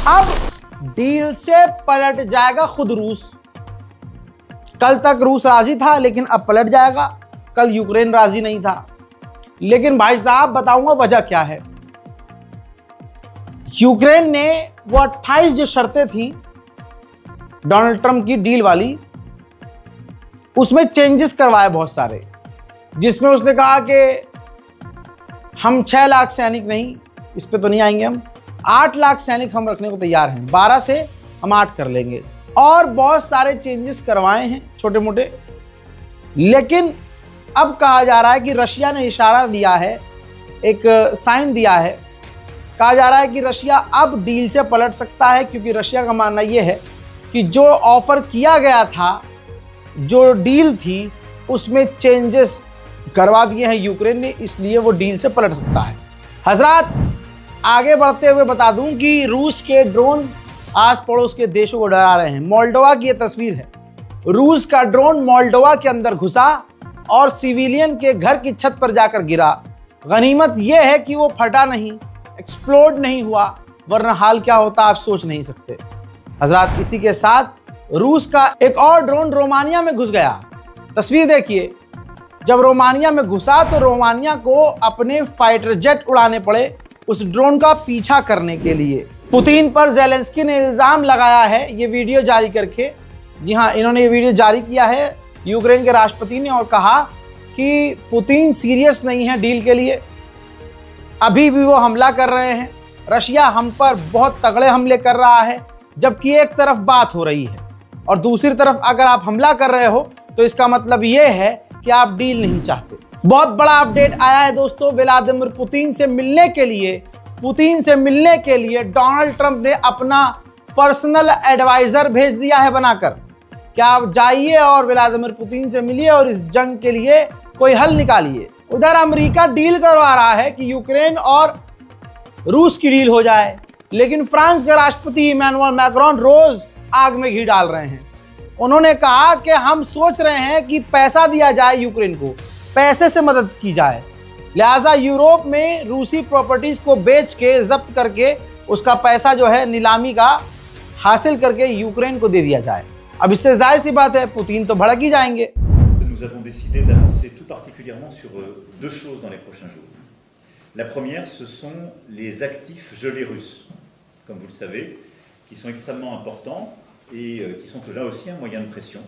अब डील से पलट जाएगा खुद रूस। कल तक रूस राजी था, लेकिन अब पलट जाएगा। कल यूक्रेन राजी नहीं था। लेकिन भाई साहब बताऊंगा वजह क्या है। यूक्रेन ने वो 28 जो शर्तें थी डोनाल्ड ट्रंप की डील वाली, उसमें चेंजेस करवाए बहुत सारे, जिसमें उसने कहा कि हम 6 लाख सैनिक नहीं, इस पे तो नहीं आएंगे, हम 8 लाख सैनिक हम रखने को तैयार हैं, 12 से हम 8 कर लेंगे। और बहुत सारे चेंजेस करवाए हैं छोटे मोटे। लेकिन अब कहा जा रहा है कि रशिया ने इशारा दिया है, एक साइन दिया है, कहा जा रहा है कि रशिया अब डील से पलट सकता है, क्योंकि रशिया का मानना यह है कि जो ऑफर किया गया था, जो डील थी, उसमें चेंजेस करवा दिए हैं यूक्रेन ने, इसलिए वो डील से पलट सकता है। हजरात, आगे बढ़ते हुए बता दूं कि रूस के ड्रोन आस पड़ोस के देशों को डरा रहे हैं। मोल्डोवा की ये तस्वीर है। रूस का ड्रोन मोल्डोवा के अंदर घुसा और सिविलियन के घर की छत पर जाकर गिरा। गनीमत यह है कि वो फटा नहीं, एक्सप्लोड नहीं हुआ, वरना हाल क्या होता आप सोच नहीं सकते। हजरात, इसी के साथ रूस का एक और ड्रोन रोमानिया में घुस गया। तस्वीर देखिए, जब रोमानिया में घुसा तो रोमानिया को अपने फाइटर जेट उड़ाने पड़े उस ड्रोन का पीछा करने के लिए। पुतिन पर ज़ेलेंस्की ने इल्ज़ाम लगाया है ये वीडियो जारी करके। जी हाँ, इन्होंने ये वीडियो जारी किया है यूक्रेन के राष्ट्रपति ने, और कहा कि पुतिन सीरियस नहीं है डील के लिए, अभी भी वो हमला कर रहे हैं, रशिया हम पर बहुत तगड़े हमले कर रहा है। जबकि एक तरफ बात हो रही है और दूसरी तरफ अगर आप हमला कर रहे हो तो इसका मतलब ये है कि आप डील नहीं चाहते। बहुत बड़ा अपडेट आया है दोस्तों, व्लादिमीर पुतिन से मिलने के लिए डोनाल्ड ट्रंप ने अपना पर्सनल एडवाइजर भेज दिया है बनाकर। क्या आप जाइए और व्लादिमीर पुतिन से मिलिए और इस जंग के लिए कोई हल निकालिए। उधर अमेरिका डील करवा रहा है कि यूक्रेन और रूस की डील हो जाए, लेकिन फ्रांस के राष्ट्रपति इमैनुअल मैक्रोन रोज आग में घी डाल रहे हैं। उन्होंने कहा कि हम सोच रहे हैं कि पैसा दिया जाए यूक्रेन को, पैसे से मदद की जाए, लिहाजा यूरोप में रूसी प्रॉपर्टीज को बेच के जब्त करके उसका पैसा जो है नीलामी का हासिल करके यूक्रेन को दे दिया जाए। अब इससे जाहिर सी बात है पुतिन तो भड़क ही जाएंगे। Nous avons décidé d'avancer tout particulièrement sur 2 choses dans les prochains jours. La première, ce sont les actifs gelés russes, comme vous le savez, qui sont extrêmement importants et qui sont là aussi un moyen de pression.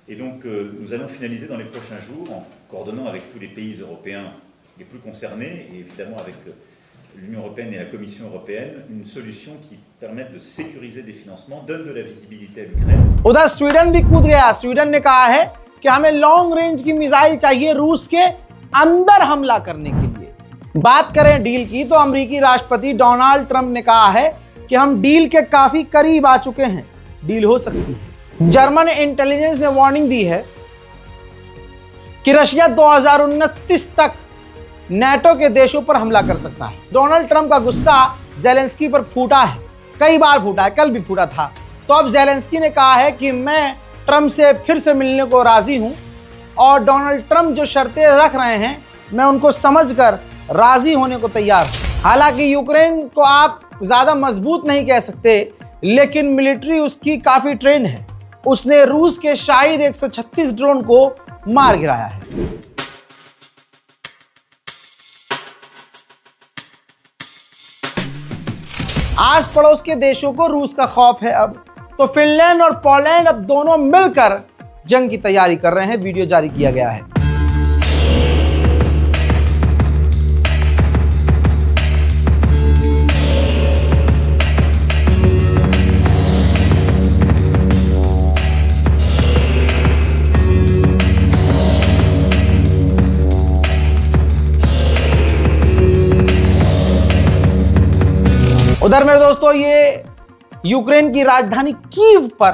Et donc nous allons finaliser dans les prochains jours, en coordonnant avec tous les pays européens les plus concernés, et évidemment avec l'Union européenne et la Commission européenne, une solution qui permette de sécuriser des financements, donne de la visibilité à l'Ukraine. उधर Sweden भी कूद गया। Sweden ने कहा है कि हमें long range की मिसाइल चाहिए रूस के अंदर हमला करने के लिए। बात करें डील की तो अमेरिकी राष्ट्रपति डोनाल्ड ट्रंप ने कहा है कि हम डील के काफी करीब आ चुके हैं, डील हो सकती है। जर्मन इंटेलिजेंस ने वार्निंग दी है कि रशिया 2029 तक नेटो के देशों पर हमला कर सकता है। डोनाल्ड ट्रंप का गुस्सा ज़ेलेंस्की पर फूटा है, कई बार फूटा है, कल भी फूटा था। तो अब ज़ेलेंस्की ने कहा है कि मैं ट्रंप से फिर से मिलने को राजी हूं और डोनाल्ड ट्रंप जो शर्तें रख रहे हैं मैं उनको समझकर राजी होने को तैयार हूं। हालांकि यूक्रेन को आप ज्यादा मजबूत नहीं कह सकते, लेकिन मिलिट्री उसकी काफी ट्रेंड है। उसने रूस के शाहिद 136 ड्रोन को मार गिराया है। आस पड़ोस के देशों को रूस का खौफ है अब, तो फिनलैंड और पोलैंड अब दोनों मिलकर जंग की तैयारी कर रहे हैं। वीडियो जारी किया गया है। उधर मेरे दोस्तों, ये यूक्रेन की राजधानी कीव पर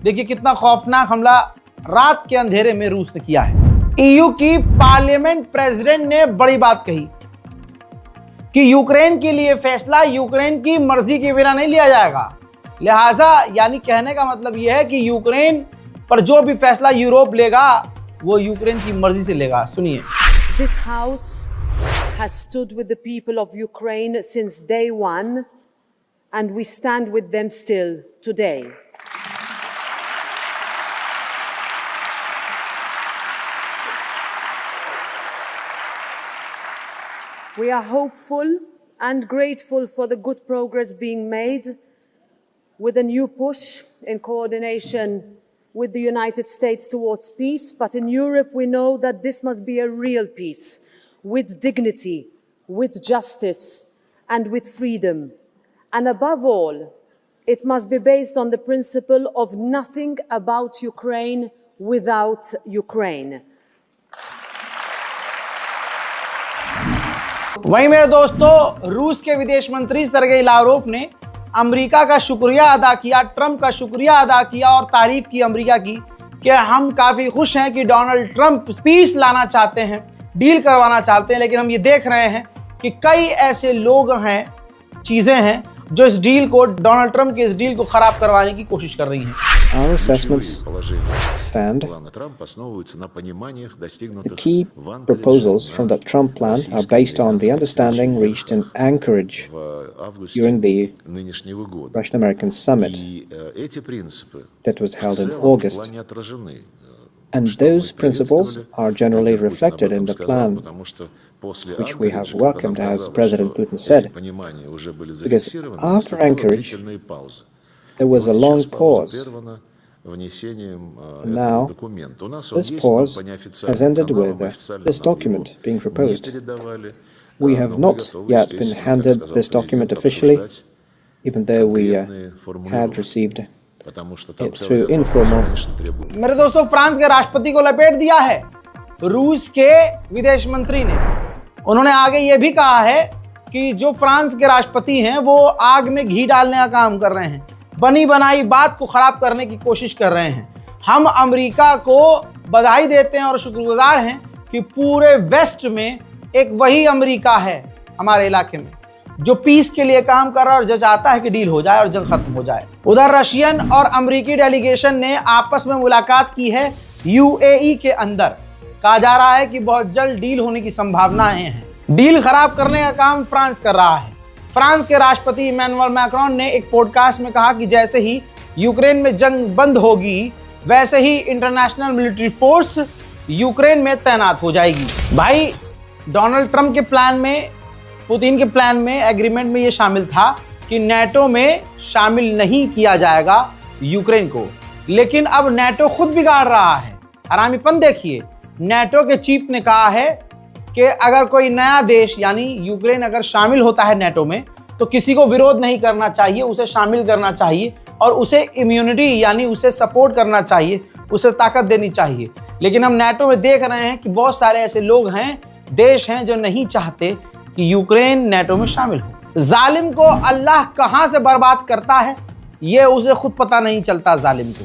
देखिए कितना खौफनाक हमला रात के अंधेरे में रूस ने किया है। ईयू की पार्लियामेंट प्रेसिडेंट ने बड़ी बात कही कि यूक्रेन के लिए फैसला यूक्रेन की मर्जी के बिना नहीं लिया जाएगा। लिहाजा यानी कहने का मतलब यह है कि यूक्रेन पर जो भी फैसला यूरोप लेगा वो यूक्रेन की मर्जी से लेगा। सुनिए। This house has stood with the people of Ukraine since day one and we stand with them still today. We are hopeful and grateful for the good progress being made with a new push in coordination with the United States towards peace. But in Europe, we know that this must be a real peace, with dignity, with justice, and with freedom. And above all, it must be based on the principle of nothing about Ukraine without Ukraine. वहीं मेरे दोस्तों, रूस के विदेश मंत्री Sergei Lavrov ने America का शुक्रिया अदा किया, ट्रंप का शुक्रिया अदा किया और तारीफ की अमेरिका की कि हम काफ़ी खुश हैं कि डोनाल्ड ट्रंप पीस लाना चाहते हैं, डील करवाना चाहते हैं। लेकिन हम ये देख रहे हैं कि कई ऐसे लोग हैं, चीज़ें हैं जो इस डील को, डोनाल्ड ट्रंप के इस डील को ख़राब करवाने की कोशिश कर रही हैं। Our assessments stand. The key proposals from the Trump plan are based on the understanding reached in Anchorage during the Russian-American summit that was held in August. And those principles are generally reflected in the plan, which we have welcomed, as President Putin said. Because after Anchorage, there was a long pause. Now, this pause has ended with this document being proposed. We have not yet been handed this document officially, even though we had received it through informal. मेरे दोस्तों, France के राष्ट्रपति को लपेट दिया है रूस के विदेश मंत्री ने। उन्होंने आगे ये भी कहा है कि जो फ्रांस के राष्ट्रपति हैं वो आग में घी डालने का काम कर रहे हैं, बनी बनाई बात को खराब करने की कोशिश कर रहे हैं। हम अमेरिका को बधाई देते हैं और शुक्रगुजार हैं कि पूरे वेस्ट में एक वही अमेरिका है हमारे इलाके में जो पीस के लिए काम कर रहा है और जो चाहता है कि डील हो जाए और जंग खत्म हो जाए। उधर रशियन और अमेरिकी डेलीगेशन ने आपस में मुलाकात की है यूएई के अंदर। कहा जा रहा है कि बहुत जल्द डील होने की संभावनाएं हैं। डील खराब करने का काम फ्रांस कर रहा है। फ्रांस के राष्ट्रपति इमैनुअल मैक्रोन ने एक पॉडकास्ट में कहा कि जैसे ही यूक्रेन में जंग बंद होगी वैसे ही इंटरनेशनल मिलिट्री फोर्स यूक्रेन में तैनात हो जाएगी। भाई, डोनाल्ड ट्रंप के प्लान में, पुतिन के प्लान में, एग्रीमेंट में ये शामिल था कि नेटो में शामिल नहीं किया जाएगा यूक्रेन को। लेकिन अब नेटो खुद बिगाड़ रहा है। हरामीपन देखिए, नेटो के चीफ ने कहा है कि अगर कोई नया देश यानी यूक्रेन अगर शामिल होता है नेटो में तो किसी को विरोध नहीं करना चाहिए, उसे शामिल करना चाहिए और उसे इम्यूनिटी यानी उसे सपोर्ट करना चाहिए, उसे ताकत देनी चाहिए। लेकिन हम नेटो में देख रहे हैं कि बहुत सारे ऐसे लोग हैं, देश हैं जो नहीं चाहते कि यूक्रेन नेटो में शामिल हो। जालिम को अल्लाह कहां से बर्बाद करता है ये उसे खुद पता नहीं चलता जालिम को।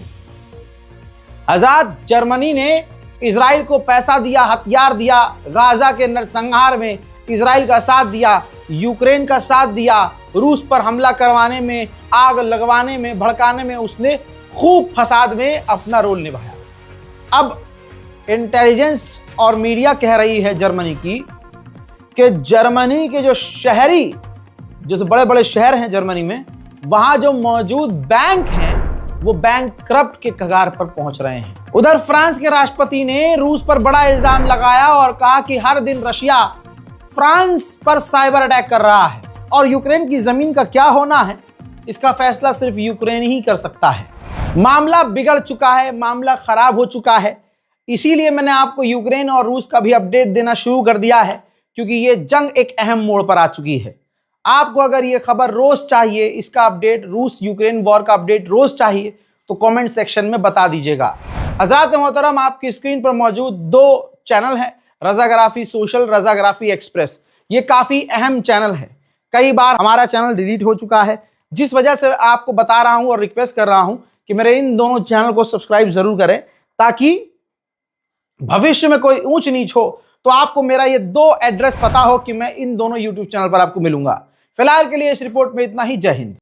आजाद जर्मनी ने इजराइल को पैसा दिया, हथियार दिया, गाजा के नरसंहार में इजराइल का साथ दिया, यूक्रेन का साथ दिया, रूस पर हमला करवाने में, आग लगवाने में, भड़काने में उसने खूब फसाद में अपना रोल निभाया। अब इंटेलिजेंस और मीडिया कह रही है जर्मनी की कि जर्मनी के जो शहरी, जो बड़े बड़े शहर हैं जर्मनी में, वहां जो मौजूद बैंक हैं वो बैंकक्रप्ट के कगार पर पहुंच रहे हैं। उधर फ्रांस के राष्ट्रपति ने रूस पर बड़ा इल्जाम लगाया और कहा कि हर दिन रशिया फ्रांस पर साइबर अटैक कर रहा है और यूक्रेन की जमीन का क्या होना है इसका फैसला सिर्फ यूक्रेन ही कर सकता है। मामला बिगड़ चुका है, मामला खराब हो चुका है। इसीलिए मैंने आपको यूक्रेन और रूस का भी अपडेट देना शुरू कर दिया है, क्योंकि ये जंग एक अहम मोड़ पर आ चुकी है। आपको अगर ये खबर रोज चाहिए, इसका अपडेट, रूस यूक्रेन वॉर का अपडेट रोज चाहिए, तो कमेंट सेक्शन में बता दीजिएगा। हज़रात मोहतरम, आपकी स्क्रीन पर मौजूद दो चैनल हैं, रज़ाग्राफी सोशल, रज़ाग्राफी एक्सप्रेस। ये काफ़ी अहम चैनल है। कई बार हमारा चैनल डिलीट हो चुका है, जिस वजह से आपको बता रहा हूँ और रिक्वेस्ट कर रहा हूँ कि मेरे इन दोनों चैनल को सब्सक्राइब ज़रूर करें, ताकि भविष्य में कोई ऊंच नीच हो तो आपको मेरा ये दो एड्रेस पता हो कि मैं इन दोनों यूट्यूब चैनल पर आपको मिलूंगा। फिलहाल के लिए इस रिपोर्ट में इतना ही। जय हिंद।